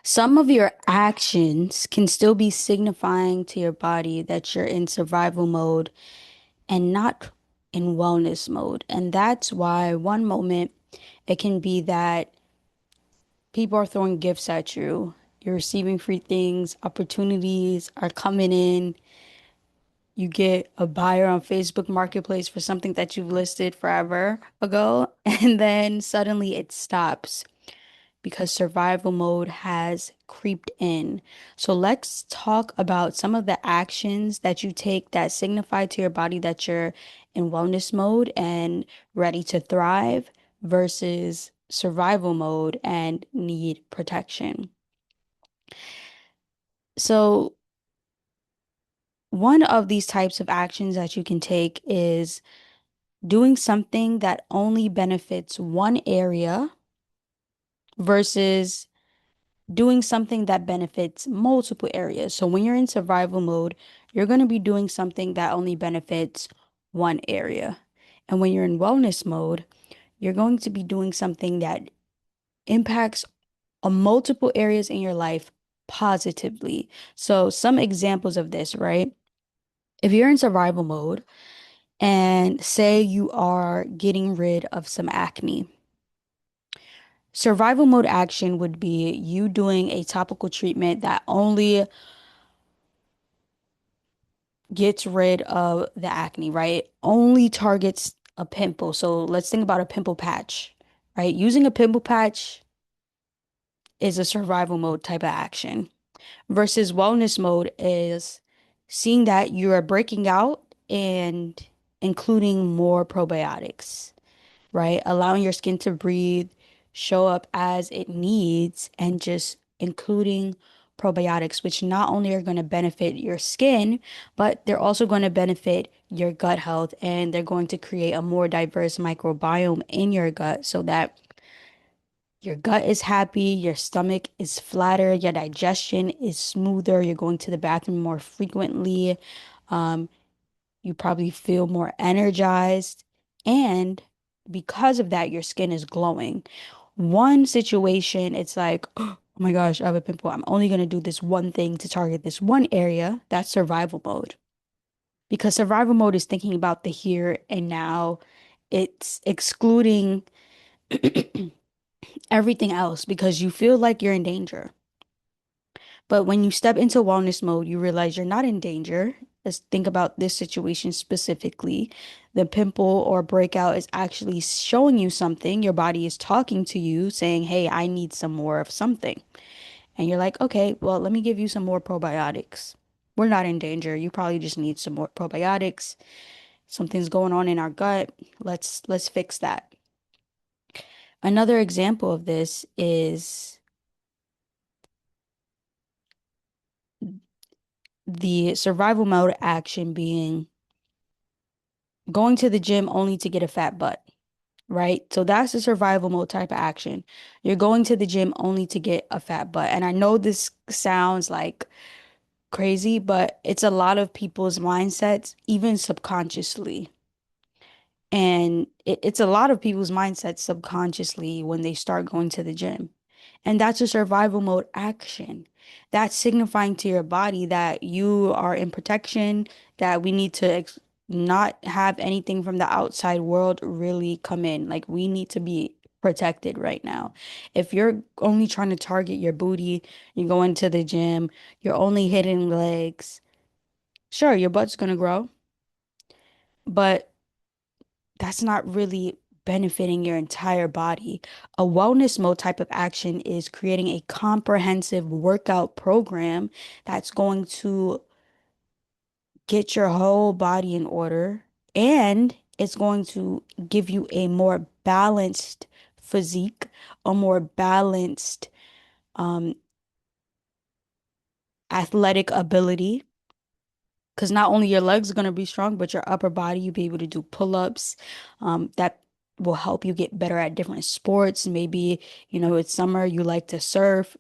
Some of your actions can still be signifying to your body that you're in survival mode and not in wellness mode. And that's why one moment it can be that people are throwing gifts at you. You're receiving free things, opportunities are coming in. You get a buyer on Facebook Marketplace for something that you've listed forever ago, and then suddenly it stops because survival mode has creeped in. So let's talk about some of the actions that you take that signify to your body that you're in wellness mode and ready to thrive versus survival mode and need protection. So, one of these types of actions that you can take is doing something that only benefits one area versus doing something that benefits multiple areas. So when you're in survival mode, you're going to be doing something that only benefits one area. And when you're in wellness mode, you're going to be doing something that impacts multiple areas in your life positively. So some examples of this, right? If you're in survival mode and say you are getting rid of some acne, survival mode action would be you doing a topical treatment that only gets rid of the acne, right? Only targets a pimple. So let's think about a pimple patch, right? Using a pimple patch is a survival mode type of action versus wellness mode is seeing that you are breaking out and including more probiotics, right? Allowing your skin to breathe, show up as it needs, and just including probiotics, which not only are going to benefit your skin, but they're also going to benefit your gut health and they're going to create a more diverse microbiome in your gut so that your gut is happy, your stomach is flatter, your digestion is smoother, you're going to the bathroom more frequently. Um, you probably feel more energized. And because of that, your skin is glowing. One situation, it's like, oh my gosh, I have a pimple. I'm only going to do this one thing to target this one area. That's survival mode. Because survival mode is thinking about the here and now. It's excluding everything else because you feel like you're in danger. But when you step into wellness mode, you realize you're not in danger. Let's think about this situation specifically. The pimple or breakout is actually showing you something. Your body is talking to you, saying, hey, I need some more of something. And you're like, okay, well, let me give you some more probiotics. We're not in danger. You probably just need some more probiotics. Something's going on in our gut. Let's fix that. Another example of this is the survival mode action being going to the gym only to get a fat butt, right? So that's the survival mode type of action. You're going to the gym only to get a fat butt. And I know this sounds like crazy, but it's a lot of people's mindsets, even subconsciously. And it's a lot of people's mindsets subconsciously when they start going to the gym. And that's a survival mode action. That's signifying to your body that you are in protection, that we need to not have anything from the outside world really come in. Like we need to be protected right now. If you're only trying to target your booty, you're going to the gym, you're only hitting legs, sure, your butt's gonna grow, but that's not really benefiting your entire body. A wellness mode type of action is creating a comprehensive workout program that's going to get your whole body in order and it's going to give you a more balanced physique, a more balanced um, athletic ability. Because not only your legs are going to be strong, but your upper body, you'll be able to do pull-ups. That will help you get better at different sports. Maybe, it's summer, you like to surf.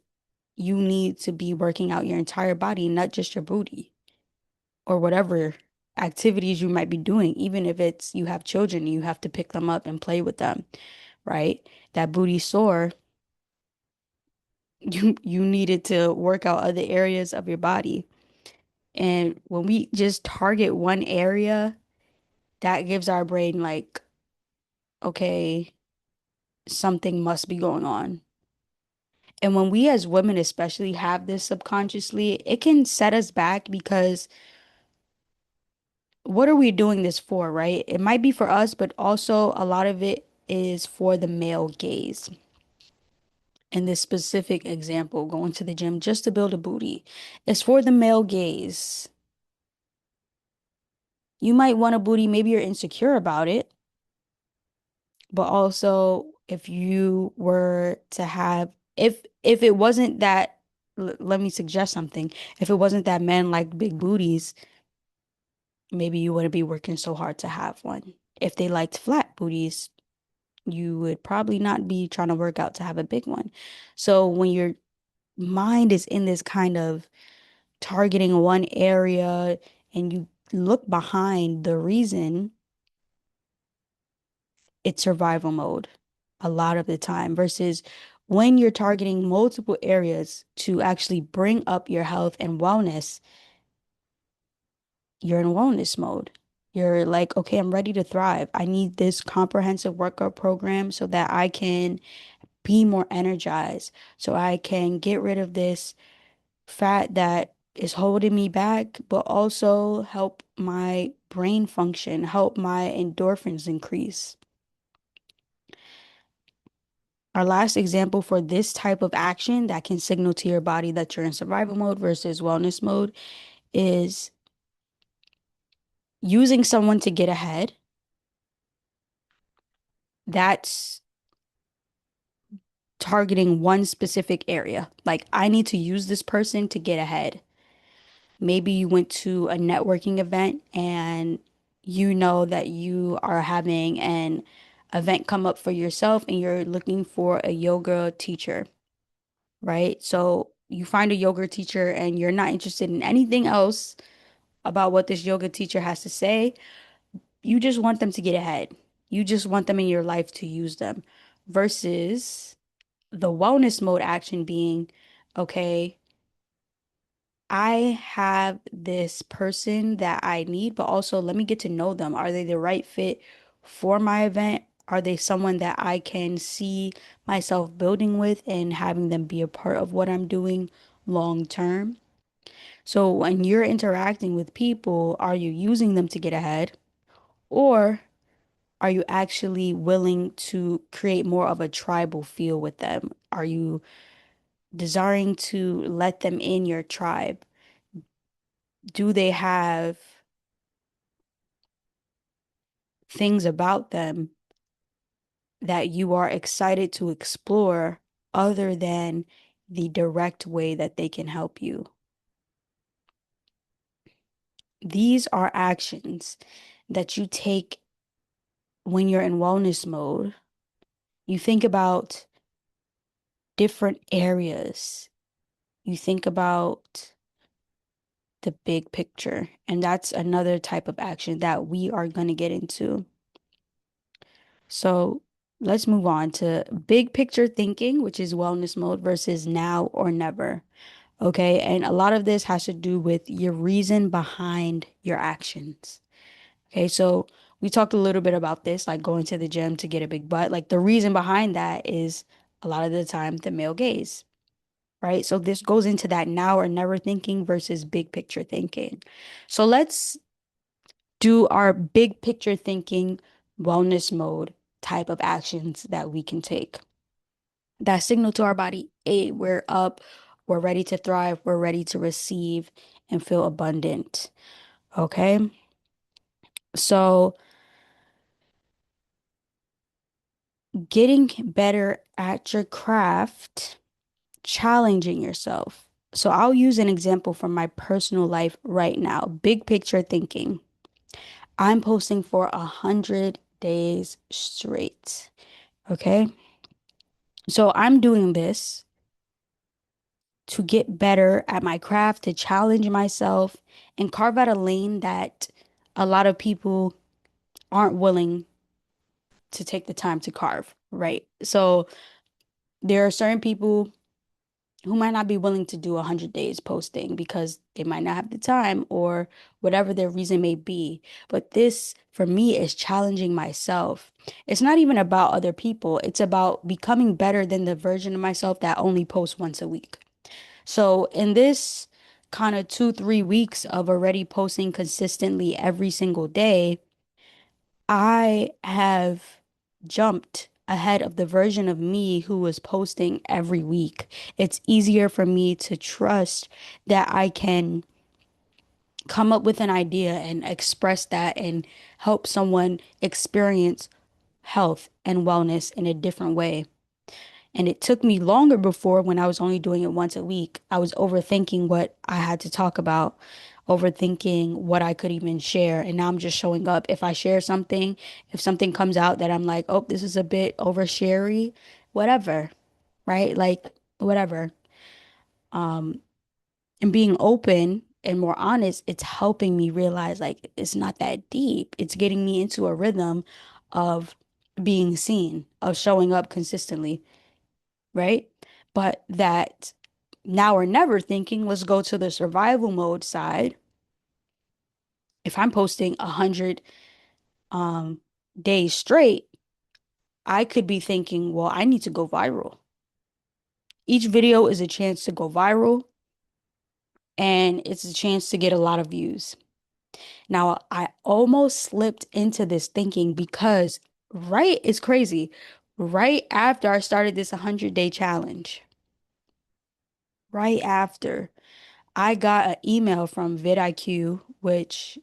You need to be working out your entire body, not just your booty or whatever activities you might be doing. Even if it's you have children, you have to pick them up and play with them, right? That booty sore you needed to work out other areas of your body. And when we just target one area, that gives our brain like, okay, something must be going on. And when we as women especially have this subconsciously, it can set us back because what are we doing this for, right? It might be for us, but also a lot of it is for the male gaze. In this specific example, going to the gym just to build a booty, it's for the male gaze. You might want a booty, maybe you're insecure about it, but also if you were to have, if it wasn't that, let me suggest something. If it wasn't that men like big booties, maybe you wouldn't be working so hard to have one. If they liked flat booties, you would probably not be trying to work out to have a big one. So when your mind is in this kind of targeting one area and you look behind the reason, it's survival mode a lot of the time versus when you're targeting multiple areas to actually bring up your health and wellness, you're in wellness mode. You're like, okay, I'm ready to thrive. I need this comprehensive workout program so that I can be more energized, so I can get rid of this fat that is holding me back, but also help my brain function, help my endorphins increase. Our last example for this type of action that can signal to your body that you're in survival mode versus wellness mode is using someone to get ahead. That's targeting one specific area. Like, I need to use this person to get ahead. Maybe you went to a networking event and you know that you are having an event come up for yourself and you're looking for a yoga teacher, right? So you find a yoga teacher and you're not interested in anything else about what this yoga teacher has to say. You just want them to get ahead. You just want them in your life to use them versus the wellness mode action being, okay, I have this person that I need, but also let me get to know them. Are they the right fit for my event? Are they someone that I can see myself building with and having them be a part of what I'm doing long term? So when you're interacting with people, are you using them to get ahead? Or are you actually willing to create more of a tribal feel with them? Are you desiring to let them in your tribe? Do they have things about them that you are excited to explore other than the direct way that they can help you? These are actions that you take when you're in wellness mode. You think about different areas. You think about the big picture. And that's another type of action that we are going to get into. So let's move on to big picture thinking, which is wellness mode versus now or never. Okay. And a lot of this has to do with your reason behind your actions. Okay. So we talked a little bit about this, like going to the gym to get a big butt. Like the reason behind that is a lot of the time the male gaze, right? So this goes into that now or never thinking versus big picture thinking. So let's do our big picture thinking wellness mode type of actions that we can take that signal to our body, hey, we're up, we're ready to thrive, we're ready to receive and feel abundant. Okay. So getting better at your craft, challenging yourself. So I'll use an example from my personal life right now. Big picture thinking. I'm posting for 100 days straight. Okay. So I'm doing this to get better at my craft, to challenge myself and carve out a lane that a lot of people aren't willing to take the time to carve, right? So there are certain people who might not be willing to do 100 days posting because they might not have the time or whatever their reason may be. But this, for me, is challenging myself. It's not even about other people, it's about becoming better than the version of myself that only posts once a week. So, in this kind of 2, 3 weeks of already posting consistently every single day, I have jumped ahead of the version of me who was posting every week. It's easier for me to trust that I can come up with an idea and express that and help someone experience health and wellness in a different way. And it took me longer before when I was only doing it once a week. I was overthinking what I had to talk about, overthinking what I could even share. And now I'm just showing up. If I share something, if something comes out that I'm like, oh, this is a bit oversharey, whatever, right? Like, whatever. Um, and being open and more honest, it's helping me realize like it's not that deep. It's getting me into a rhythm of being seen, of showing up consistently, right? But that now or never thinking, let's go to the survival mode side. If I'm posting 100 um days straight, I could be thinking, well, I need to go viral. Each video is a chance to go viral and it's a chance to get a lot of views. Now, I almost slipped into this thinking because it's crazy. Right after I started this 100-day challenge, right after I got an email from vidIQ, which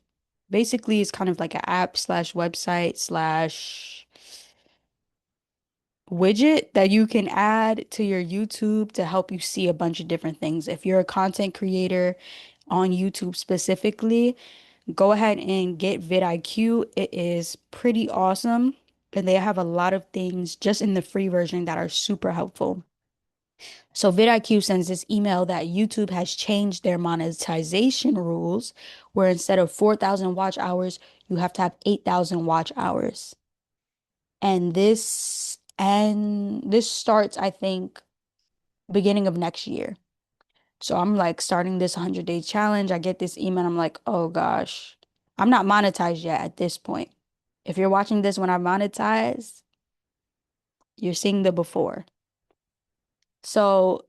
basically is kind of like an app slash website slash widget that you can add to your YouTube to help you see a bunch of different things. If you're a content creator on YouTube specifically, go ahead and get vidIQ. It is pretty awesome. And they have a lot of things just in the free version that are super helpful. So vidIQ sends this email that YouTube has changed their monetization rules, where instead of 4,000 watch hours, you have to have 8,000 watch hours. And this starts, I think, beginning of next year. So I'm like starting this 100-day challenge. I get this email. I'm like, oh gosh, I'm not monetized yet at this point. If you're watching this when I monetize, you're seeing the before. So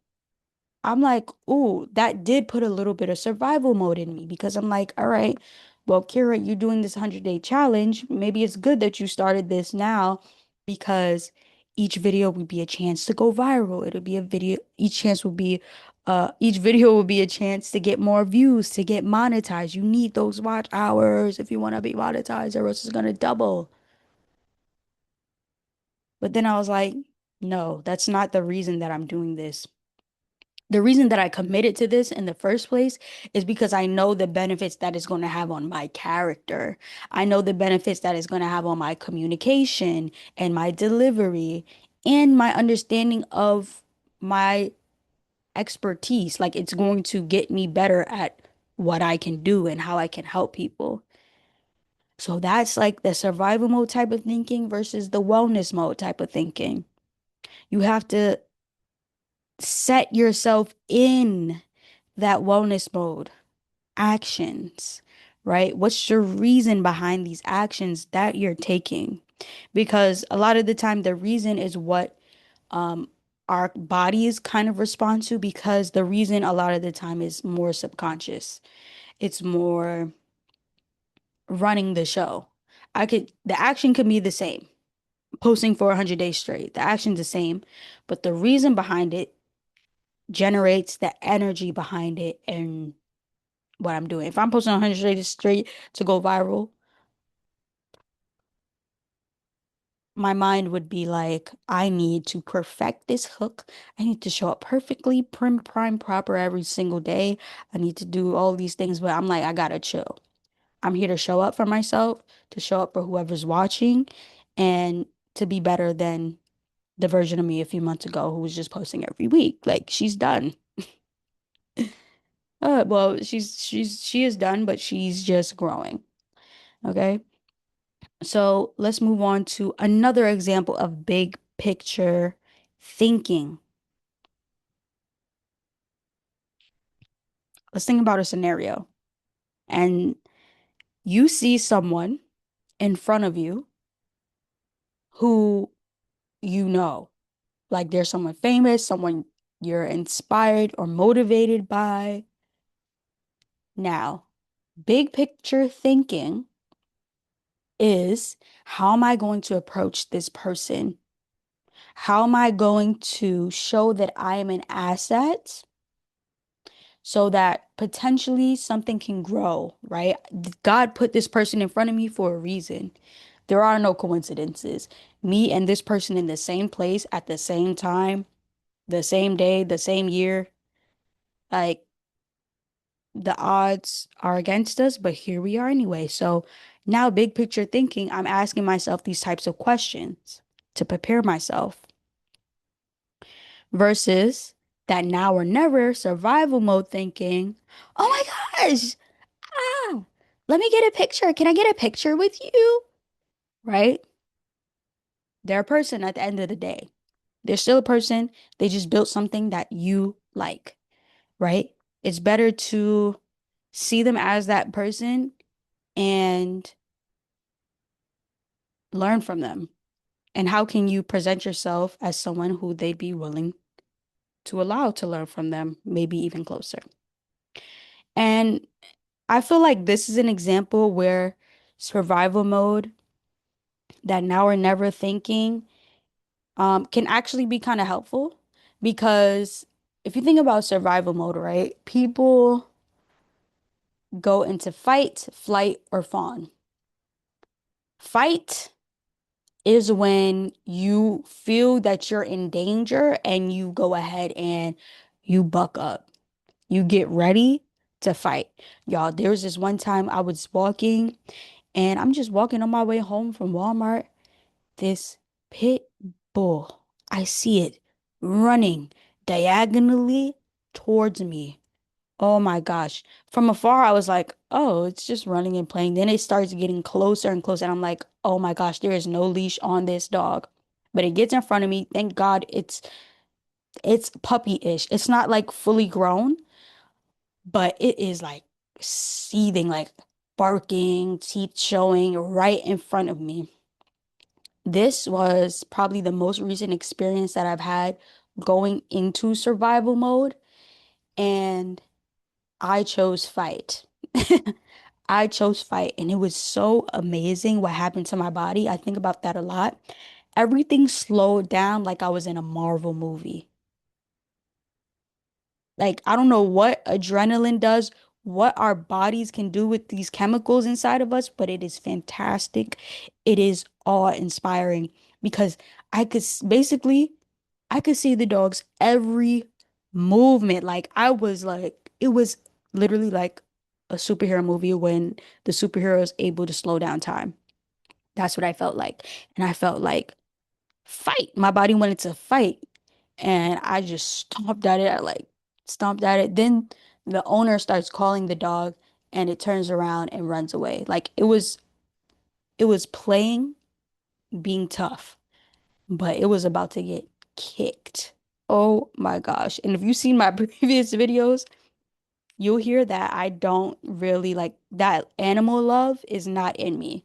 I'm like, ooh, that did put a little bit of survival mode in me because I'm like, all right, well, Kira, you're doing this 100-day challenge. Maybe it's good that you started this now because each video would be a chance to go viral. It'll be a video, each video will be a chance to get more views, to get monetized. You need those watch hours if you want to be monetized, or else it's gonna double. But then I was like, no, that's not the reason that I'm doing this. The reason that I committed to this in the first place is because I know the benefits that it's going to have on my character. I know the benefits that it's going to have on my communication and my delivery and my understanding of my expertise. Like it's going to get me better at what I can do and how I can help people. So that's like the survival mode type of thinking versus the wellness mode type of thinking. You have to set yourself in that wellness mode, actions, right? What's your reason behind these actions that you're taking? Because a lot of the time, the reason is what um, our bodies kind of respond to, because the reason a lot of the time is more subconscious. It's more running the show. The action could be the same, posting for 100 days straight. The action's the same, but the reason behind it generates the energy behind it and what I'm doing. If I'm posting 100 days straight to go viral, my mind would be like, I need to perfect this hook. I need to show up perfectly, prim, prime, proper every single day. I need to do all these things, but I'm like, I gotta chill. I'm here to show up for myself, to show up for whoever's watching, and to be better than the version of me a few months ago who was just posting every week. Like she's done. Well, she is done, but she's just growing. Okay. So let's move on to another example of big picture thinking. let's think about a scenario. And you see someone in front of you who you know, like there's someone famous, someone you're inspired or motivated by. Now, big picture thinking is how am I going to approach this person? How am I going to show that I am an asset so that potentially something can grow, right? God put this person in front of me for a reason. There are no coincidences. Me and this person in the same place at the same time, the same day, the same year, like the odds are against us, but here we are anyway. So now, big picture thinking, I'm asking myself these types of questions to prepare myself versus that now or never survival mode thinking. Oh my gosh, ah, let me get a picture. Can I get a picture with you? Right? They're a person at the end of the day. They're still a person. They just built something that you like, right? It's better to see them as that person and learn from them. And how can you present yourself as someone who they'd be willing to allow to learn from them, maybe even closer? And I feel like this is an example where survival mode, that now or never thinking, can actually be kind of helpful because if you think about survival mode, right, people go into fight, flight, or fawn. Fight is when you feel that you're in danger and you go ahead and you buck up. You get ready to fight. Y'all, there was this one time I was walking and I'm just walking on my way home from Walmart. This pit bull, I see it running diagonally towards me. Oh my gosh. From afar, I was like, oh, it's just running and playing. Then it starts getting closer and closer. And I'm like, oh my gosh, there is no leash on this dog. But it gets in front of me. Thank God it's puppy-ish. It's not like fully grown, but it is like seething, like barking, teeth showing right in front of me. This was probably the most recent experience that I've had going into survival mode, and I chose fight. I chose fight, and it was so amazing what happened to my body. I think about that a lot. Everything slowed down like I was in a Marvel movie. Like, I don't know what adrenaline does, what our bodies can do with these chemicals inside of us, but it is fantastic. It is awe-inspiring because basically, I could see the dog's every movement. Like, I was like, it was literally like a superhero movie when the superhero is able to slow down time. That's what I felt like. And I felt like fight. My body wanted to fight. And I just stomped at it. I like stomped at it. Then the owner starts calling the dog and it turns around and runs away. Like it was playing being tough, but it was about to get kicked. Oh my gosh. And if you've seen my previous videos, you'll hear that I don't really like that animal love is not in me.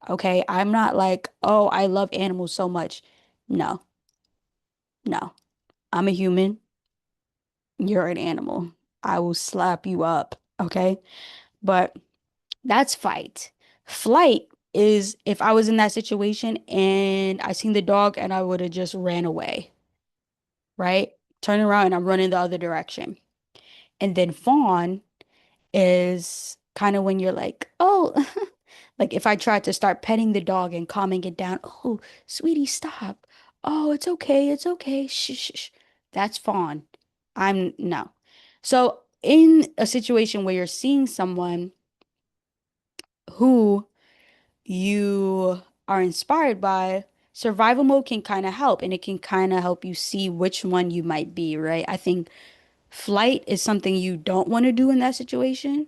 Okay? I'm not like, "Oh, I love animals so much." No. No. I'm a human. You're an animal. I will slap you up, okay? But that's fight. Flight is if I was in that situation and I seen the dog and I would have just ran away, right? Turn around and I'm running the other direction. And then fawn is kind of when you're like, oh, like if I tried to start petting the dog and calming it down, oh, sweetie, stop. Oh, it's okay. It's okay. Shh, shh, shh. That's fawn. I'm no. So in a situation where you're seeing someone who you are inspired by, survival mode can kind of help and it can kind of help you see which one you might be, right? I think flight is something you don't want to do in that situation.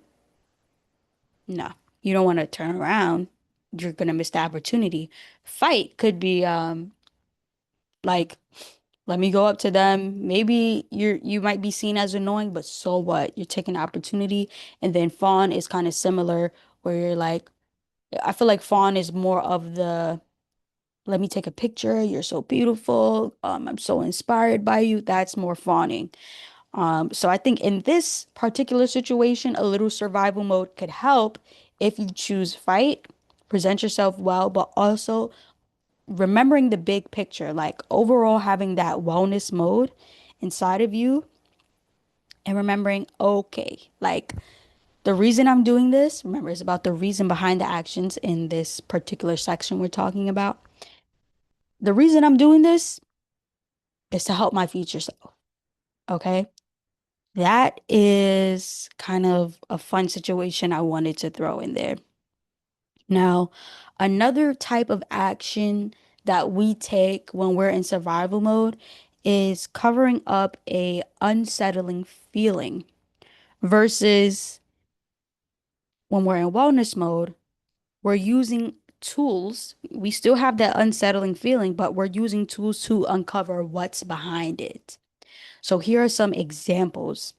No, you don't want to turn around. You're gonna miss the opportunity. Fight could be like Let me go up to them. Maybe you might be seen as annoying, but so what? You're taking the opportunity. And then fawn is kind of similar, where you're like, I feel like fawn is more of the let me take a picture. You're so beautiful. I'm so inspired by you. That's more fawning. So I think in this particular situation, a little survival mode could help if you choose fight, present yourself well, but also remembering the big picture, like overall having that wellness mode inside of you and remembering, okay, like the reason I'm doing this, remember, it's about the reason behind the actions in this particular section we're talking about. The reason I'm doing this is to help my future self. Okay. That is kind of a fun situation I wanted to throw in there. Now, another type of action that we take when we're in survival mode is covering up a unsettling feeling versus when we're in wellness mode, we're using tools. We still have that unsettling feeling, but we're using tools to uncover what's behind it. So here are some examples.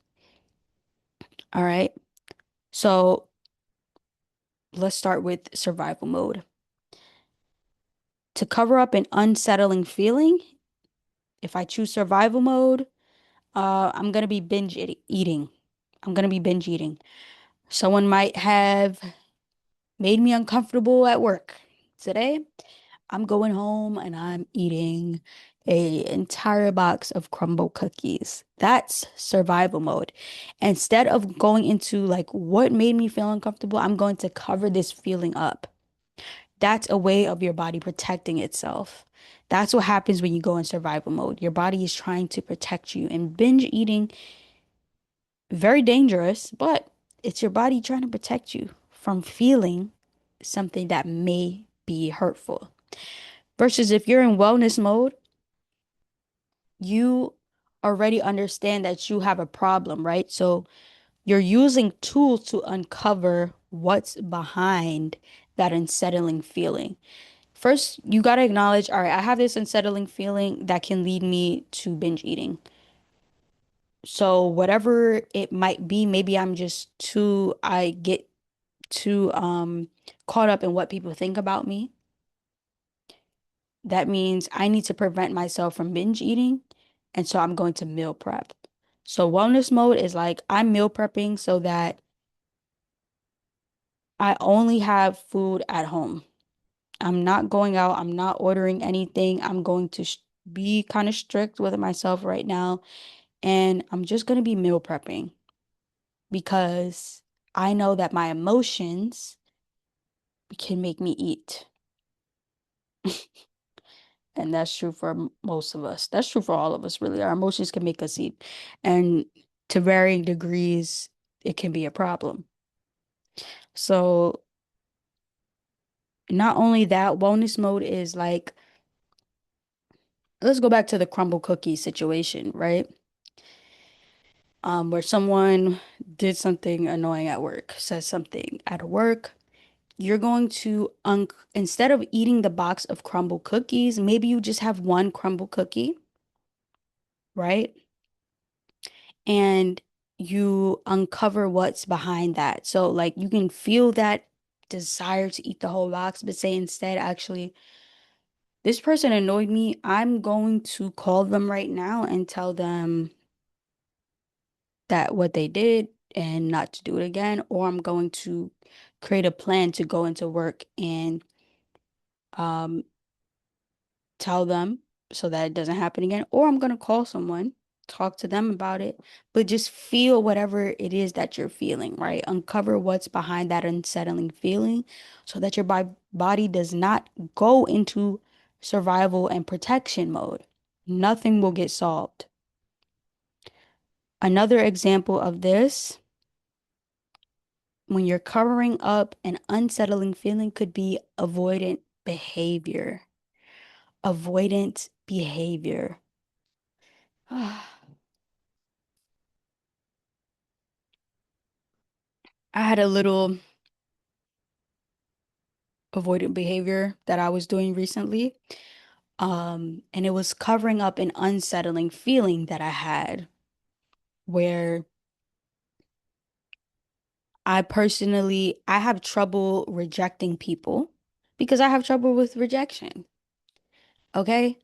All right. So let's start with survival mode. To cover up an unsettling feeling, if I choose survival mode, I'm gonna be eating. I'm gonna be binge eating. Someone might have made me uncomfortable at work. Today, I'm going home and I'm eating a entire box of crumble cookies. That's survival mode. Instead of going into like what made me feel uncomfortable, I'm going to cover this feeling up. That's a way of your body protecting itself. That's what happens when you go in survival mode. Your body is trying to protect you. And binge eating, very dangerous, but it's your body trying to protect you from feeling something that may be hurtful. Versus if you're in wellness mode, you already understand that you have a problem, right? So you're using tools to uncover what's behind that unsettling feeling. First, you got to acknowledge, all right, I have this unsettling feeling that can lead me to binge eating. So, whatever it might be, maybe I get too caught up in what people think about me. That means I need to prevent myself from binge eating. And so I'm going to meal prep. So, wellness mode is like I'm meal prepping so that I only have food at home. I'm not going out. I'm not ordering anything. I'm going to be kind of strict with myself right now. And I'm just going to be meal prepping because I know that my emotions can make me eat. And that's true for most of us. That's true for all of us, really. Our emotions can make us eat. And to varying degrees, it can be a problem. So, not only that, wellness mode is like, let's go back to the crumble cookie situation, right? Where someone did something annoying at work, says something at work, you're going to instead of eating the box of crumble cookies, maybe you just have one crumble cookie, right? And you uncover what's behind that. So like you can feel that desire to eat the whole box, but say instead, actually, this person annoyed me. I'm going to call them right now and tell them that what they did and not to do it again, or I'm going to create a plan to go into work and um tell them so that it doesn't happen again, or I'm going to call someone, talk to them about it, but just feel whatever it is that you're feeling, right? Uncover what's behind that unsettling feeling so that your body does not go into survival and protection mode. Nothing will get solved. Another example of this, when you're covering up an unsettling feeling, could be avoidant behavior. Avoidant behavior. I had a little avoidant behavior that I was doing recently. And it was covering up an unsettling feeling that I had where I have trouble rejecting people because I have trouble with rejection. Okay?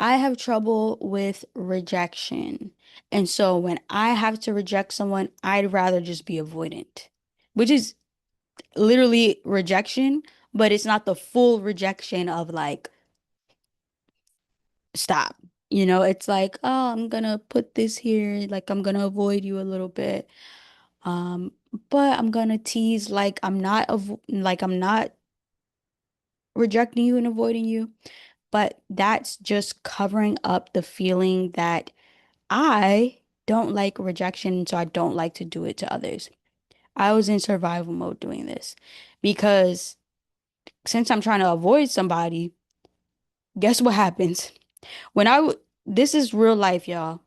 I have trouble with rejection. And so when I have to reject someone, I'd rather just be avoidant, which is literally rejection, but it's not the full rejection of like, stop. It's like, oh, I'm gonna put this here, like I'm gonna avoid you a little bit. Um, but I'm gonna tease like I'm not rejecting you and avoiding you. But that's just covering up the feeling that I don't like rejection, so I don't like to do it to others. I was in survival mode doing this because since I'm trying to avoid somebody, guess what happens? This is real life, y'all.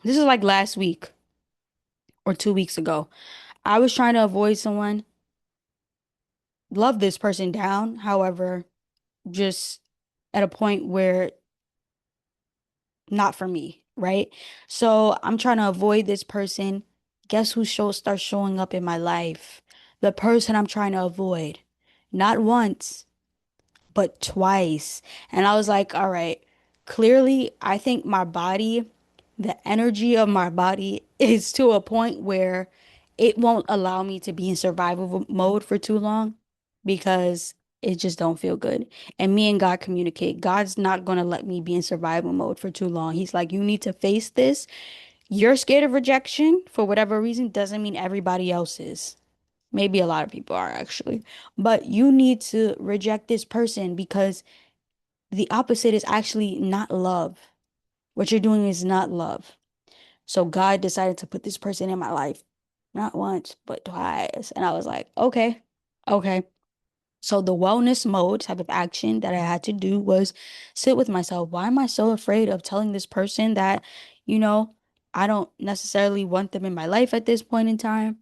This is like last week or 2 weeks ago. I was trying to avoid someone, love this person down, however, just at a point where not for me, right? So I'm trying to avoid this person. Guess who starts showing up in my life? The person I'm trying to avoid. Not once, but twice. And I was like, all right, clearly, I think the energy of my body is to a point where it won't allow me to be in survival mode for too long because it just don't feel good. And me and God communicate. God's not going to let me be in survival mode for too long. He's like, you need to face this. You're scared of rejection for whatever reason doesn't mean everybody else is. Maybe a lot of people are actually, but you need to reject this person because the opposite is actually not love. What you're doing is not love. So God decided to put this person in my life, not once, but twice. And I was like, okay, okay. So the wellness mode type of action that I had to do was sit with myself. Why am I so afraid of telling this person that, you know, I don't necessarily want them in my life at this point in time?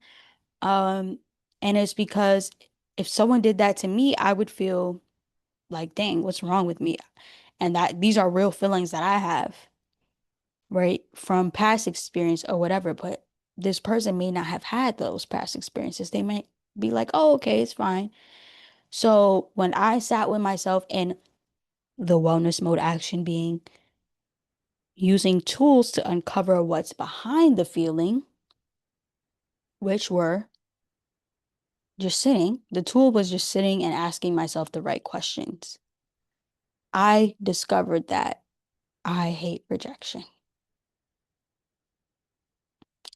Um, and it's because if someone did that to me, I would feel like, dang, what's wrong with me? And that these are real feelings that I have, right? From past experience or whatever. But this person may not have had those past experiences. They might be like, oh, okay, it's fine. So when I sat with myself and the wellness mode action being using tools to uncover what's behind the feeling, which were just sitting, the tool was just sitting and asking myself the right questions. I discovered that I hate rejection.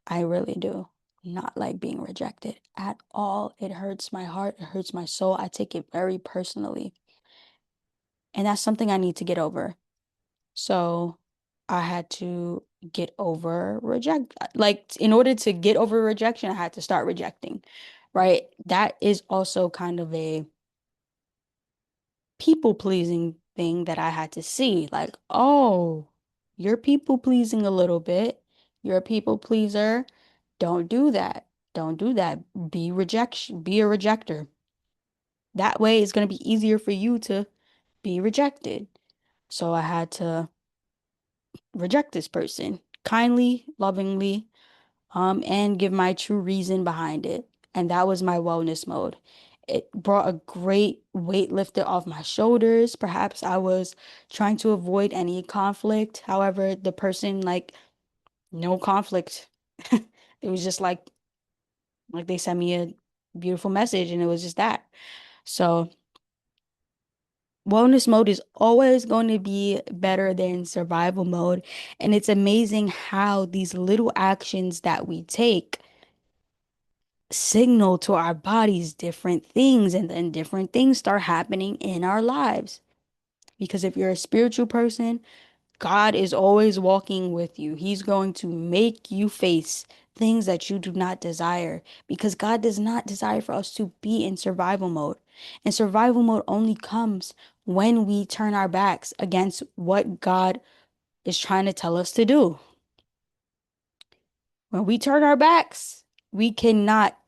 I really do not like being rejected at all. It hurts my heart, it hurts my soul. I take it very personally. And that's something I need to get over. So I had to get over like in order to get over rejection, I had to start rejecting, right? That is also kind of a people pleasing thing that I had to see. Like, oh, you're people pleasing a little bit. You're a people pleaser. Don't do that. Don't do that. Be a rejector. That way it's going to be easier for you to be rejected. So I had to reject this person kindly, lovingly, and give my true reason behind it. And that was my wellness mode. It brought a great weight lifted off my shoulders. Perhaps I was trying to avoid any conflict. However, the person, like, no conflict. It was just like they sent me a beautiful message and it was just that. So wellness mode is always going to be better than survival mode. And it's amazing how these little actions that we take signal to our bodies different things, and then different things start happening in our lives. Because if you're a spiritual person, God is always walking with you. He's going to make you face things that you do not desire because God does not desire for us to be in survival mode. And survival mode only comes when we turn our backs against what God is trying to tell us to do. When we turn our backs, we cannot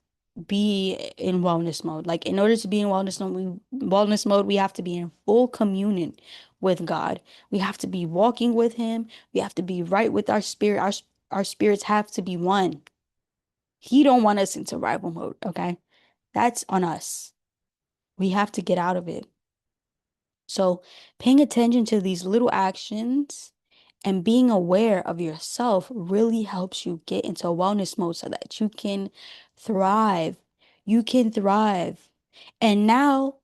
be in wellness mode. Like in order to be in wellness mode, we have to be in full communion with God. We have to be walking with Him. We have to be right with our spirit. Our spirits have to be one. He don't want us in survival mode, okay? That's on us. We have to get out of it. So, paying attention to these little actions and being aware of yourself really helps you get into a wellness mode so that you can thrive. You can thrive. And now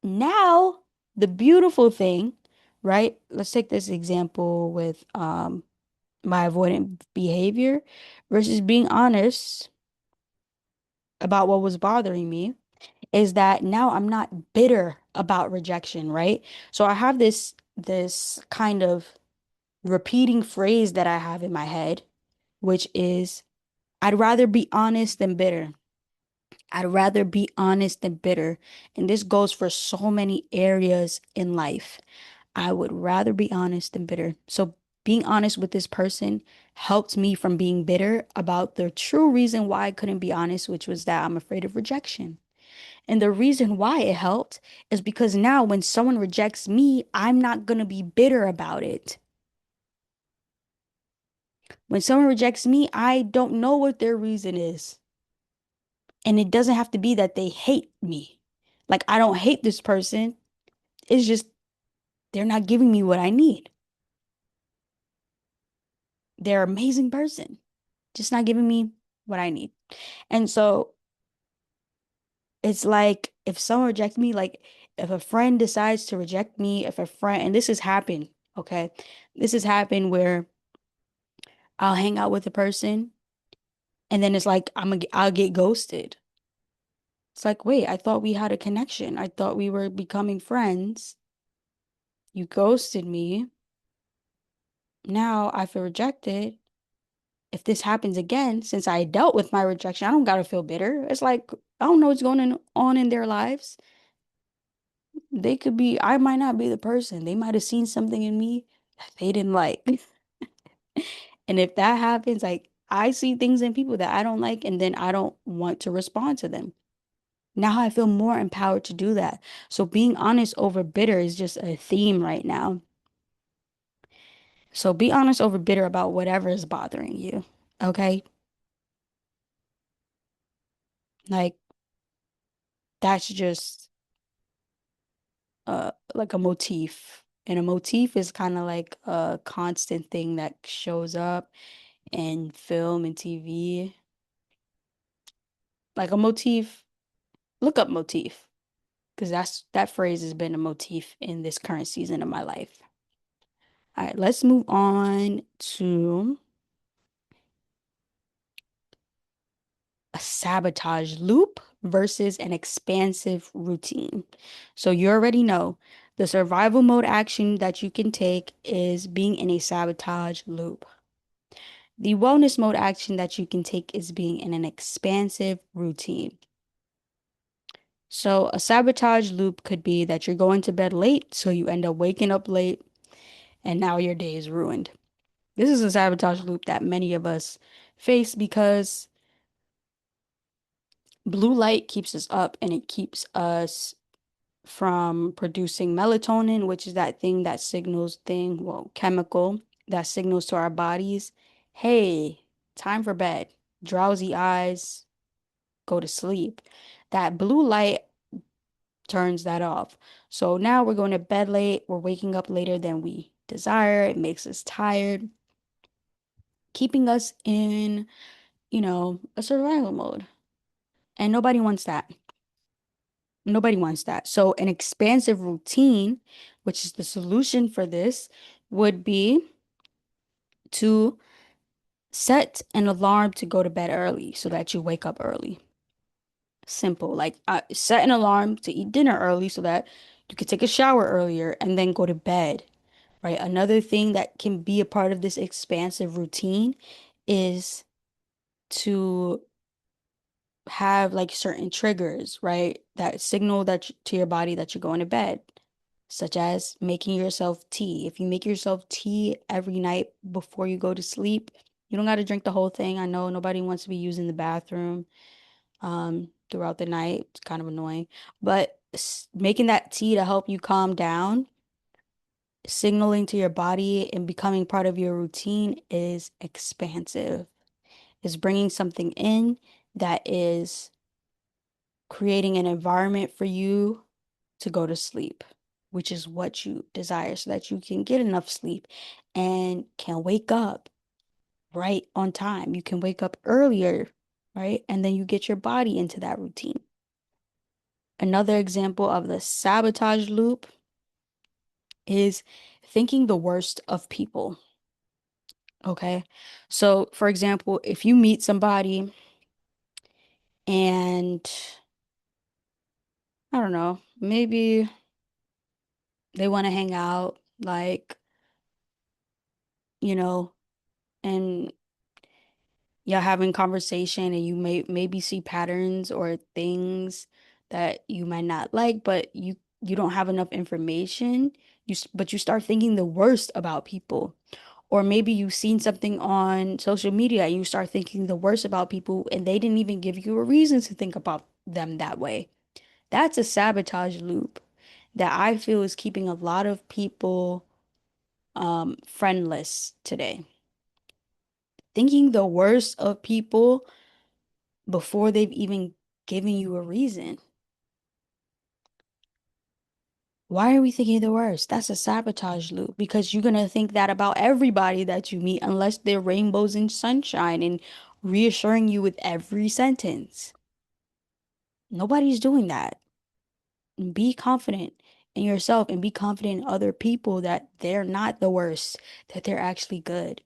the beautiful thing, right? Let's take this example with my avoidant behavior versus being honest about what was bothering me is that now I'm not bitter about rejection, right? So I have this kind of repeating phrase that I have in my head, which is I'd rather be honest than bitter. I'd rather be honest than bitter. And this goes for so many areas in life. I would rather be honest than bitter. So being honest with this person helped me from being bitter about the true reason why I couldn't be honest, which was that I'm afraid of rejection. And the reason why it helped is because now when someone rejects me, I'm not going to be bitter about it. When someone rejects me, I don't know what their reason is. And it doesn't have to be that they hate me. Like, I don't hate this person. It's just they're not giving me what I need. They're an amazing person, just not giving me what I need. And so it's like if someone rejects me, like if a friend decides to reject me, if a friend, and this has happened, okay? This has happened where I'll hang out with a person and then it's like I'll get ghosted. It's like, wait, I thought we had a connection. I thought we were becoming friends. You ghosted me. Now I feel rejected. If this happens again, since I dealt with my rejection, I don't gotta feel bitter. It's like I don't know what's on in their lives. They could be, I might not be the person. They might have seen something in me that they didn't like. And if that happens, like I see things in people that I don't like, and then I don't want to respond to them. Now I feel more empowered to do that. So being honest over bitter is just a theme right now. So be honest over bitter about whatever is bothering you. Okay? Like that's just like a motif. And a motif is kind of like a constant thing that shows up in film and TV. Like a motif, look up motif because that phrase has been a motif in this current season of my life. All right, let's move on to a sabotage loop versus an expansive routine. So you already know the survival mode action that you can take is being in a sabotage loop. The wellness mode action that you can take is being in an expansive routine. So a sabotage loop could be that you're going to bed late, so you end up waking up late, and now your day is ruined. This is a sabotage loop that many of us face because blue light keeps us up and it keeps us from producing melatonin, which is that thing that signals well, chemical that signals to our bodies, hey, time for bed. Drowsy eyes, go to sleep. That blue light turns that off. So now we're going to bed late, we're waking up later than we desire. It makes us tired, keeping us in, a survival mode. And nobody wants that. Nobody wants that. So, an expansive routine, which is the solution for this, would be to set an alarm to go to bed early so that you wake up early. Simple. Like, set an alarm to eat dinner early so that you could take a shower earlier and then go to bed, right? Another thing that can be a part of this expansive routine is to have like certain triggers, right? That signal to your body that you're going to bed, such as making yourself tea. If you make yourself tea every night before you go to sleep, you don't got to drink the whole thing. I know nobody wants to be using the bathroom throughout the night. It's kind of annoying, but making that tea to help you calm down signaling to your body and becoming part of your routine is expansive. Is bringing something in that is creating an environment for you to go to sleep, which is what you desire so that you can get enough sleep and can wake up right on time. You can wake up earlier, right? And then you get your body into that routine. Another example of the sabotage loop is thinking the worst of people. Okay. So, for example, if you meet somebody and I don't know, maybe they want to hang out, like, you know, and y'all having conversation and you may maybe see patterns or things that you might not like, but you don't have enough information. But you start thinking the worst about people. Or maybe you've seen something on social media and you start thinking the worst about people and they didn't even give you a reason to think about them that way. That's a sabotage loop that I feel is keeping a lot of people friendless today. Thinking the worst of people before they've even given you a reason. Why are we thinking the worst? That's a sabotage loop because you're going to think that about everybody that you meet unless they're rainbows and sunshine and reassuring you with every sentence. Nobody's doing that. Be confident in yourself and be confident in other people that they're not the worst, that they're actually good.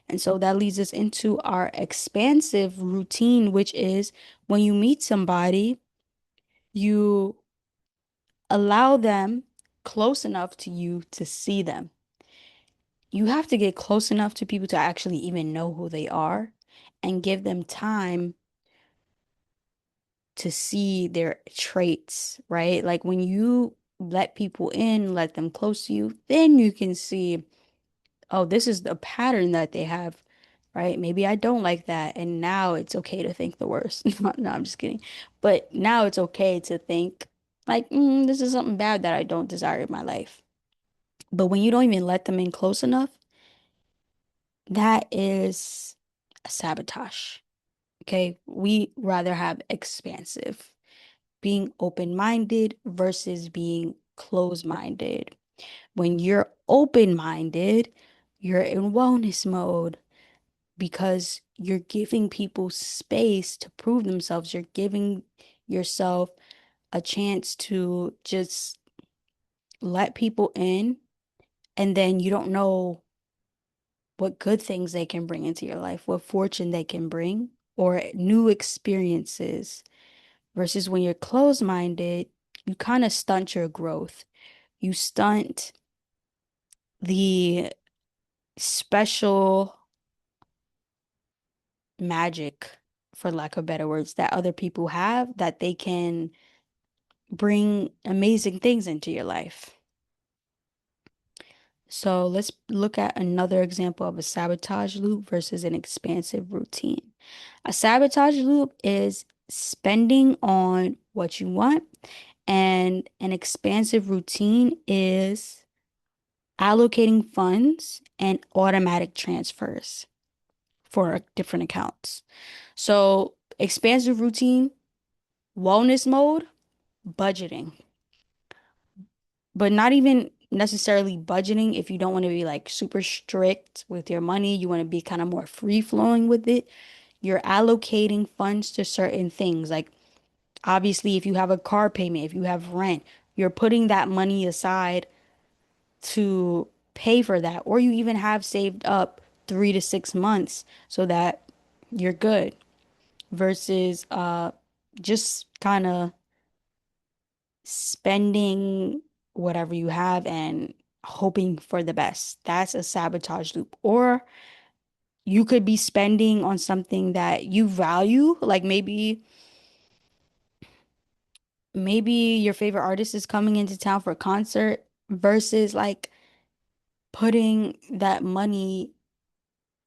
And so that leads us into our expansive routine, which is when you meet somebody, you allow them close enough to you to see them. You have to get close enough to people to actually even know who they are and give them time to see their traits, right? Like when you let people in, let them close to you, then you can see, oh, this is the pattern that they have, right? Maybe I don't like that. And now it's okay to think the worst. No, no, I'm just kidding. But now it's okay to think, like, this is something bad that I don't desire in my life. But when you don't even let them in close enough, that is a sabotage. Okay. We rather have expansive, being open-minded versus being closed-minded. When you're open-minded, you're in wellness mode because you're giving people space to prove themselves. You're giving yourself a chance to just let people in, and then you don't know what good things they can bring into your life, what fortune they can bring, or new experiences. Versus when you're closed-minded, you kind of stunt your growth. You stunt the special magic, for lack of better words, that other people have that they can bring amazing things into your life. So let's look at another example of a sabotage loop versus an expansive routine. A sabotage loop is spending on what you want, and an expansive routine is allocating funds and automatic transfers for different accounts. So, expansive routine, wellness mode, budgeting, but not even necessarily budgeting if you don't want to be like super strict with your money. You want to be kind of more free flowing with it. You're allocating funds to certain things. Like, obviously, if you have a car payment, if you have rent, you're putting that money aside to pay for that, or you even have saved up 3 to 6 months so that you're good versus just kind of spending whatever you have and hoping for the best. That's a sabotage loop. Or you could be spending on something that you value, like maybe your favorite artist is coming into town for a concert versus like putting that money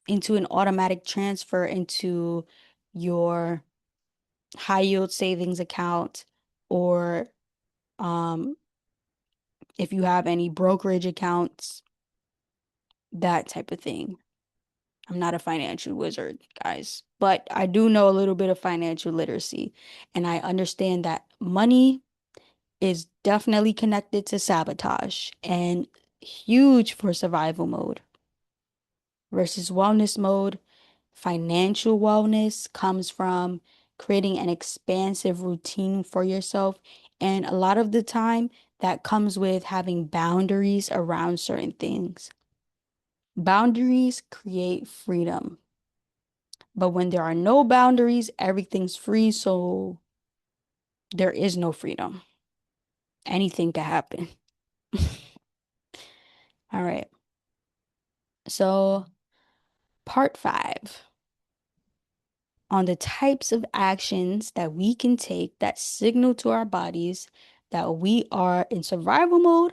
into an automatic transfer into your high yield savings account or um if you have any brokerage accounts, that type of thing. I'm not a financial wizard, guys, but I do know a little bit of financial literacy, and I understand that money is definitely connected to sabotage and huge for survival mode versus wellness mode. Financial wellness comes from creating an expansive routine for yourself. And a lot of the time, that comes with having boundaries around certain things. Boundaries create freedom. But when there are no boundaries, everything's free. So there is no freedom. Anything can happen. All right. So, part five on the types of actions that we can take that signal to our bodies that we are in survival mode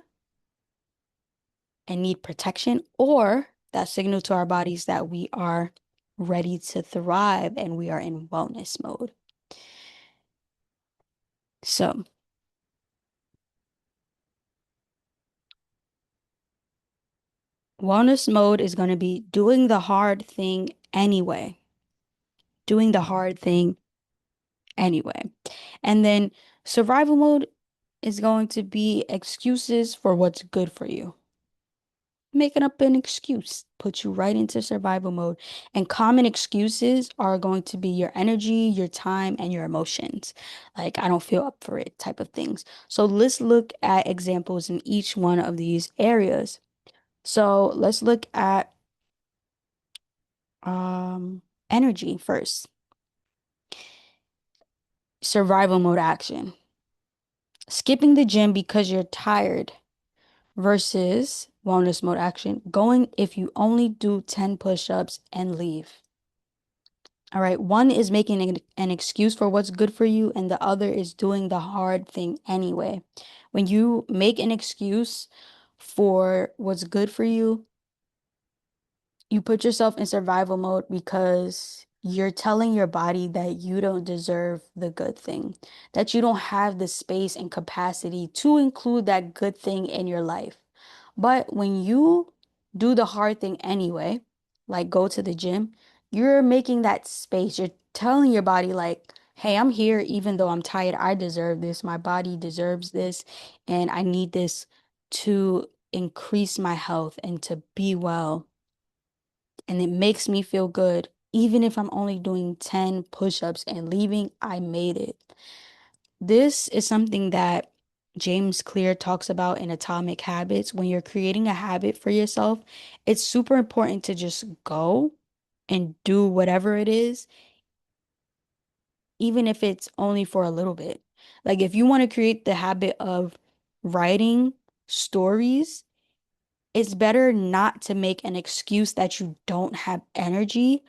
and need protection, or that signal to our bodies that we are ready to thrive and we are in wellness mode. So, wellness mode is going to be doing the hard thing anyway, doing the hard thing anyway. And then survival mode is going to be excuses for what's good for you. Making up an excuse puts you right into survival mode. And common excuses are going to be your energy, your time, and your emotions. Like, I don't feel up for it type of things. So let's look at examples in each one of these areas. So let's look at energy first. Survival mode action. Skipping the gym because you're tired versus wellness mode action. Going if you only do 10 push-ups and leave. All right. One is making an excuse for what's good for you, and the other is doing the hard thing anyway. When you make an excuse for what's good for you put yourself in survival mode because you're telling your body that you don't deserve the good thing, that you don't have the space and capacity to include that good thing in your life. But when you do the hard thing anyway, like go to the gym, you're making that space. You're telling your body, like, hey, I'm here even though I'm tired. I deserve this. My body deserves this. And I need this to increase my health and to be well. And it makes me feel good. Even if I'm only doing 10 push-ups and leaving, I made it. This is something that James Clear talks about in Atomic Habits. When you're creating a habit for yourself, it's super important to just go and do whatever it is, even if it's only for a little bit. Like if you want to create the habit of writing stories, it's better not to make an excuse that you don't have energy,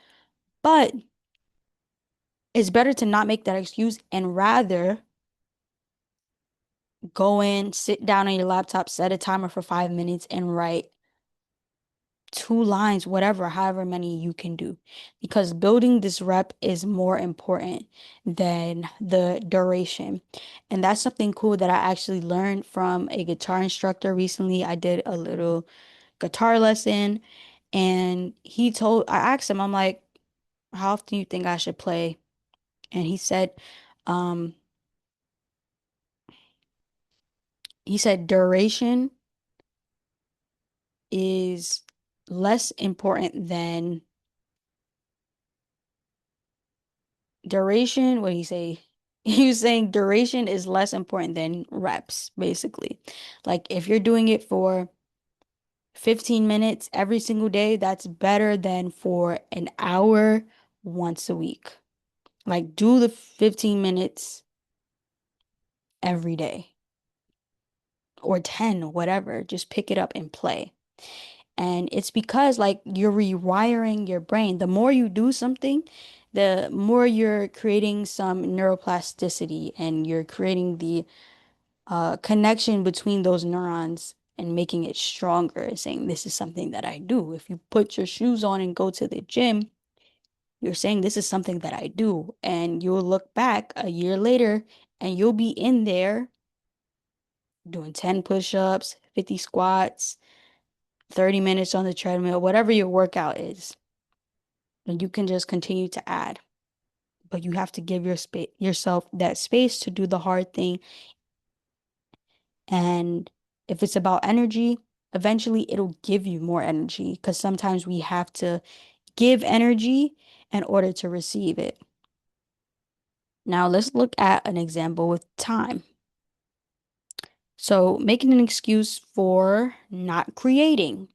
but it's better to not make that excuse and rather go in, sit down on your laptop, set a timer for 5 minutes, and write two lines, whatever, however many you can do. Because building this rep is more important than the duration. And that's something cool that I actually learned from a guitar instructor recently. I did a little guitar lesson, and I asked him, I'm like, how often do you think I should play? And um, he said duration is less important than duration. What did he say? He was saying duration is less important than reps, basically. Like if you're doing it for 15 minutes every single day, that's better than for an hour once a week. Like do the 15 minutes every day or 10, whatever. Just pick it up and play. And it's because like you're rewiring your brain. The more you do something, the more you're creating some neuroplasticity and you're creating the connection between those neurons and making it stronger and saying, this is something that I do. If you put your shoes on and go to the gym, you're saying, this is something that I do. And you'll look back a year later and you'll be in there doing 10 push-ups, 50 squats, 30 minutes on the treadmill, whatever your workout is. And you can just continue to add. But you have to give yourself that space to do the hard thing. And if it's about energy, eventually it'll give you more energy because sometimes we have to give energy in order to receive it. Now, let's look at an example with time. So, making an excuse for not creating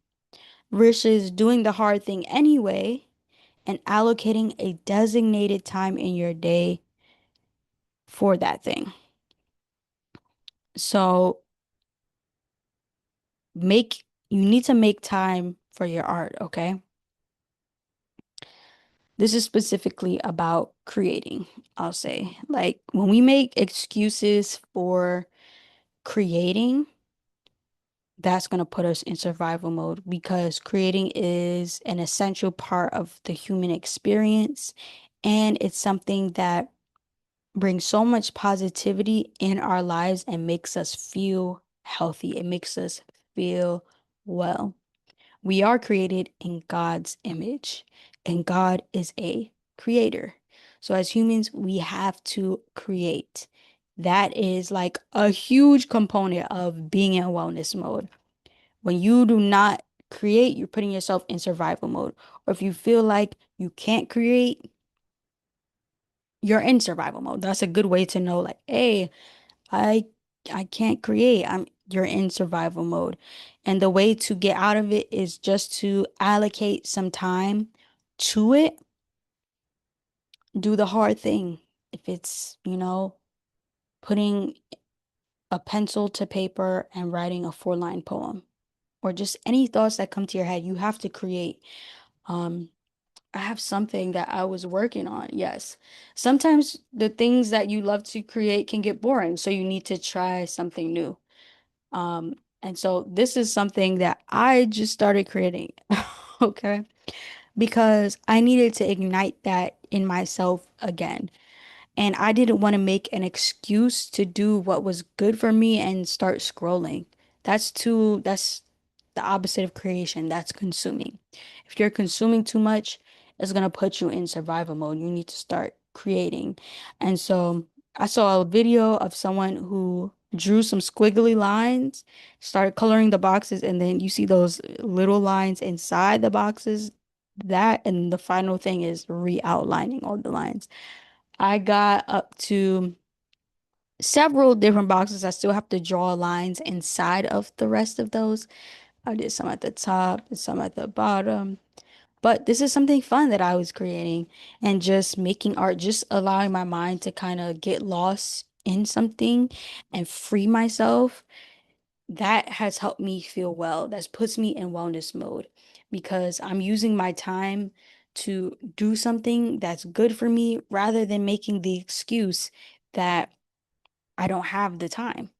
versus doing the hard thing anyway and allocating a designated time in your day for that thing. So, you need to make time for your art, okay? This is specifically about creating, I'll say. Like when we make excuses for creating, that's going to put us in survival mode because creating is an essential part of the human experience. And it's something that brings so much positivity in our lives and makes us feel healthy. It makes us feel well. We are created in God's image, and God is a creator. So, as humans, we have to create. That is like a huge component of being in wellness mode. When you do not create, you're putting yourself in survival mode. Or if you feel like you can't create, you're in survival mode. That's a good way to know, like, hey, I I can't create. You're in survival mode. And the way to get out of it is just to allocate some time to it. Do the hard thing. If it's, putting a pencil to paper and writing a 4-line poem or just any thoughts that come to your head, you have to create. Um, I have something that I was working on. Yes. Sometimes the things that you love to create can get boring, so you need to try something new. And so this is something that I just started creating, okay? Because I needed to ignite that in myself again. And I didn't want to make an excuse to do what was good for me and start scrolling. That's the opposite of creation. That's consuming. If you're consuming too much, it's gonna put you in survival mode. You need to start creating. And so I saw a video of someone who drew some squiggly lines, started coloring the boxes, and then you see those little lines inside the boxes. That and the final thing is re-outlining all the lines. I got up to several different boxes. I still have to draw lines inside of the rest of those. I did some at the top and some at the bottom. But this is something fun that I was creating and just making art, just allowing my mind to kind of get lost in something and free myself. That has helped me feel well. That puts me in wellness mode because I'm using my time to do something that's good for me rather than making the excuse that I don't have the time.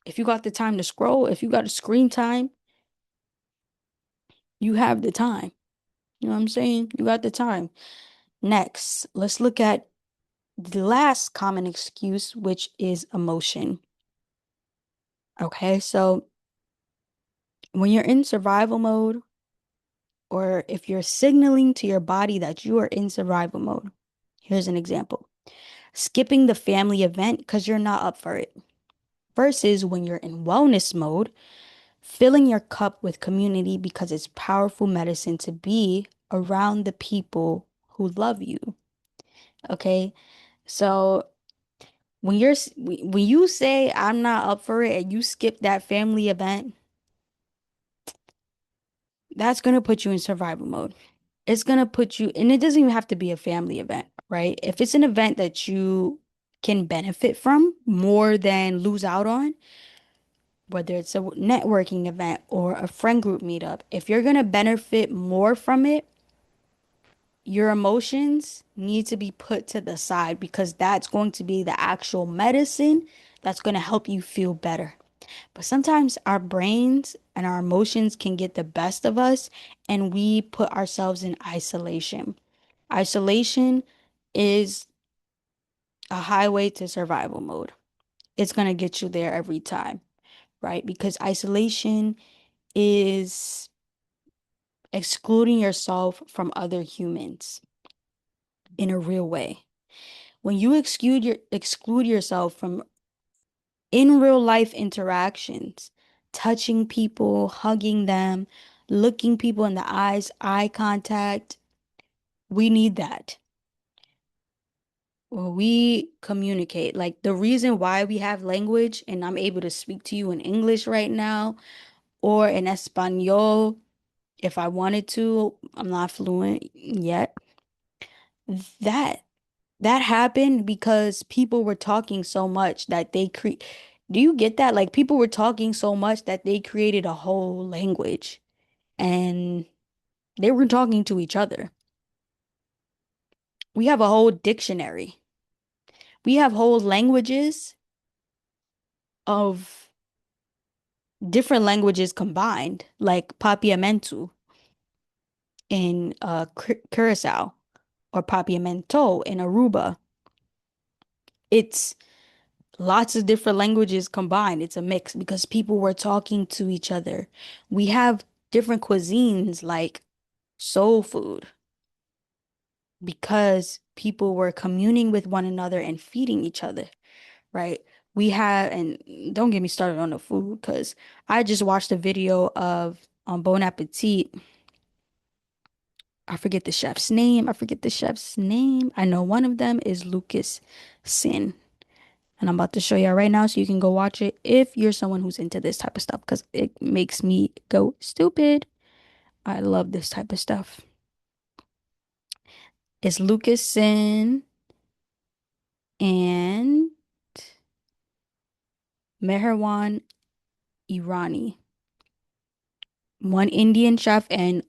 If you got the time to scroll, if you got a screen time, you have the time. You know what I'm saying? You got the time. Next, let's look at the last common excuse, which is emotion. Okay, so when you're in survival mode, or if you're signaling to your body that you are in survival mode, here's an example. Skipping the family event because you're not up for it. Versus when you're in wellness mode, filling your cup with community because it's powerful medicine to be around the people who love you. Okay. So when you say I'm not up for it and you skip that family event, that's gonna put you in survival mode. It's gonna put you, and it doesn't even have to be a family event, right? If it's an event that you can benefit from more than lose out on, whether it's a networking event or a friend group meetup, if you're gonna benefit more from it, your emotions need to be put to the side because that's going to be the actual medicine that's going to help you feel better. But sometimes our brains and our emotions can get the best of us and we put ourselves in isolation. Isolation is a highway to survival mode. It's going to get you there every time, right? Because isolation is excluding yourself from other humans in a real way. When you exclude yourself from in real life interactions, touching people, hugging them, looking people in the eyes, eye contact, we need that. When we communicate, like the reason why we have language and I'm able to speak to you in English right now or in Espanol if I wanted to, I'm not fluent yet. That that happened because people were talking so much that they create. Do you get that? Like people were talking so much that they created a whole language and they were talking to each other. We have a whole dictionary. We have whole languages of different languages combined, like papiamento in Curacao or papiamento in Aruba. It's lots of different languages combined. It's a mix because people were talking to each other. We have different cuisines like soul food because people were communing with one another and feeding each other, right? We have, and don't get me started on the food because I just watched a video of Bon Appetit. I forget the chef's name. I forget the chef's name. I know one of them is Lucas Sin. And I'm about to show y'all right now so you can go watch it if you're someone who's into this type of stuff because it makes me go stupid. I love this type of stuff. It's Lucas Sin and Meherwan Irani. One Indian chef and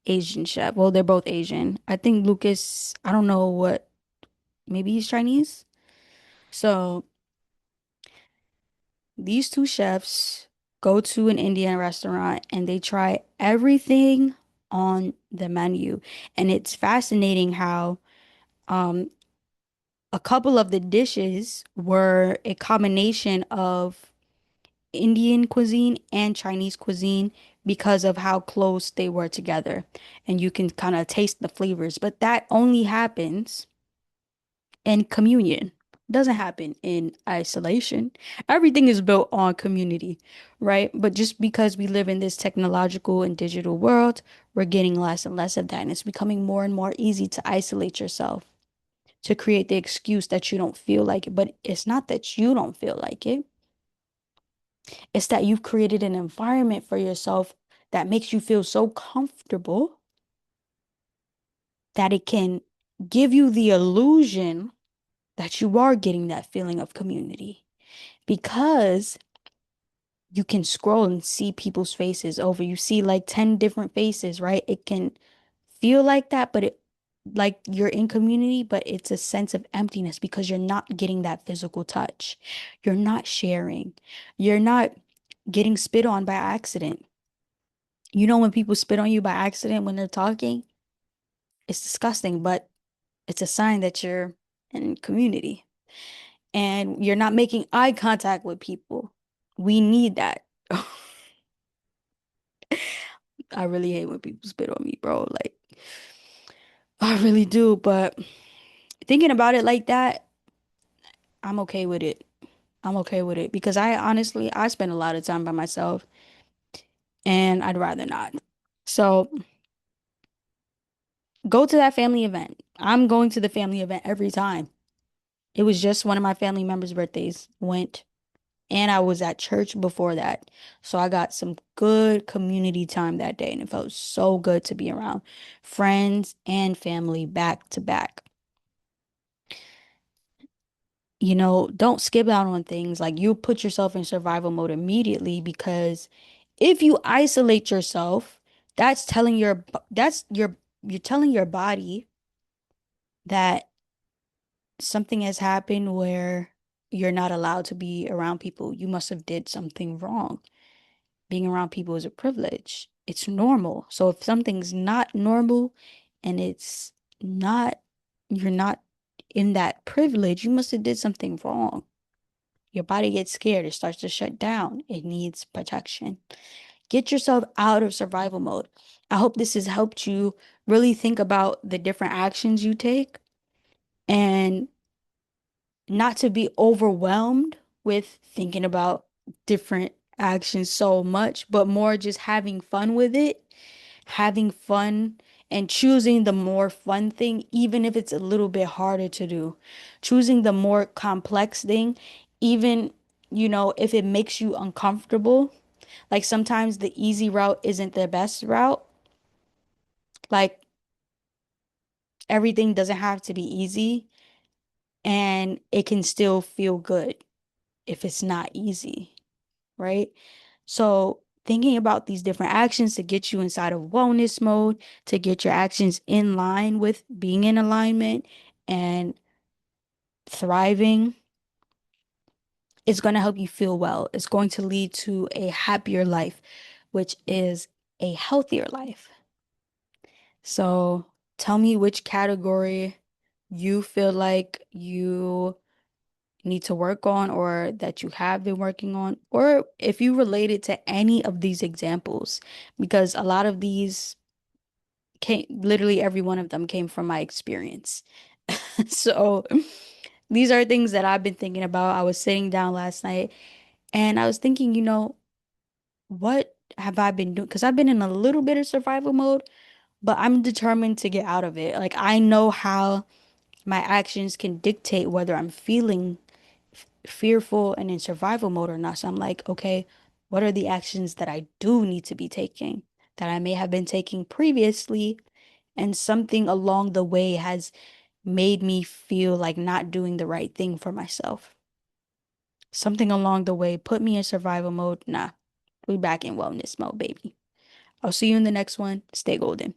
Asian chef. Well, they're both Asian. I think Lucas, I don't know what, maybe he's Chinese. So these two chefs go to an Indian restaurant and they try everything on the menu. And it's fascinating how um, a couple of the dishes were a combination of Indian cuisine and Chinese cuisine because of how close they were together. And you can kind of taste the flavors. But that only happens and communion doesn't happen in isolation. Everything is built on community, right? But just because we live in this technological and digital world, we're getting less and less of that. And it's becoming more and more easy to isolate yourself, to create the excuse that you don't feel like it. But it's not that you don't feel like it, it's that you've created an environment for yourself that makes you feel so comfortable that it can give you the illusion that you are getting that feeling of community because you can scroll and see people's faces over. You see like 10 different faces, right? It can feel like that, but it like you're in community, but it's a sense of emptiness because you're not getting that physical touch. You're not sharing. You're not getting spit on by accident. You know when people spit on you by accident when they're talking, it's disgusting, but it's a sign that you're in community and you're not making eye contact with people. We need that. I really hate when people spit on me, bro. Like, I really do. But thinking about it like that, I'm okay with it. I'm okay with it because I honestly, I spend a lot of time by myself and I'd rather not. So go to that family event. I'm going to the family event every time. It was just one of my family members' birthdays. Went and I was at church before that. So I got some good community time that day and it felt so good to be around friends and family back to back. Don't skip out on things. Like you put yourself in survival mode immediately because if you isolate yourself, you're telling your body that something has happened where you're not allowed to be around people. You must have did something wrong. Being around people is a privilege. It's normal. So if something's not normal and it's not, you're not in that privilege, you must have did something wrong. Your body gets scared. It starts to shut down. It needs protection. Get yourself out of survival mode. I hope this has helped you really think about the different actions you take and not to be overwhelmed with thinking about different actions so much, but more just having fun with it, having fun and choosing the more fun thing, even if it's a little bit harder to do. Choosing the more complex thing, even, if it makes you uncomfortable. Like sometimes the easy route isn't the best route. Like everything doesn't have to be easy and it can still feel good if it's not easy, right? So, thinking about these different actions to get you inside of wellness mode, to get your actions in line with being in alignment and thriving, is going to help you feel well. It's going to lead to a happier life, which is a healthier life. So, tell me which category you feel like you need to work on or that you have been working on, or if you relate it to any of these examples, because a lot of these came, literally every one of them came from my experience. So these are things that I've been thinking about. I was sitting down last night and I was thinking, what have I been doing? Because I've been in a little bit of survival mode, but I'm determined to get out of it. Like I know how my actions can dictate whether I'm feeling fearful and in survival mode or not. So I'm like, okay, what are the actions that I do need to be taking that I may have been taking previously? And something along the way has made me feel like not doing the right thing for myself. Something along the way put me in survival mode. Nah, we back in wellness mode, baby. I'll see you in the next one. Stay golden.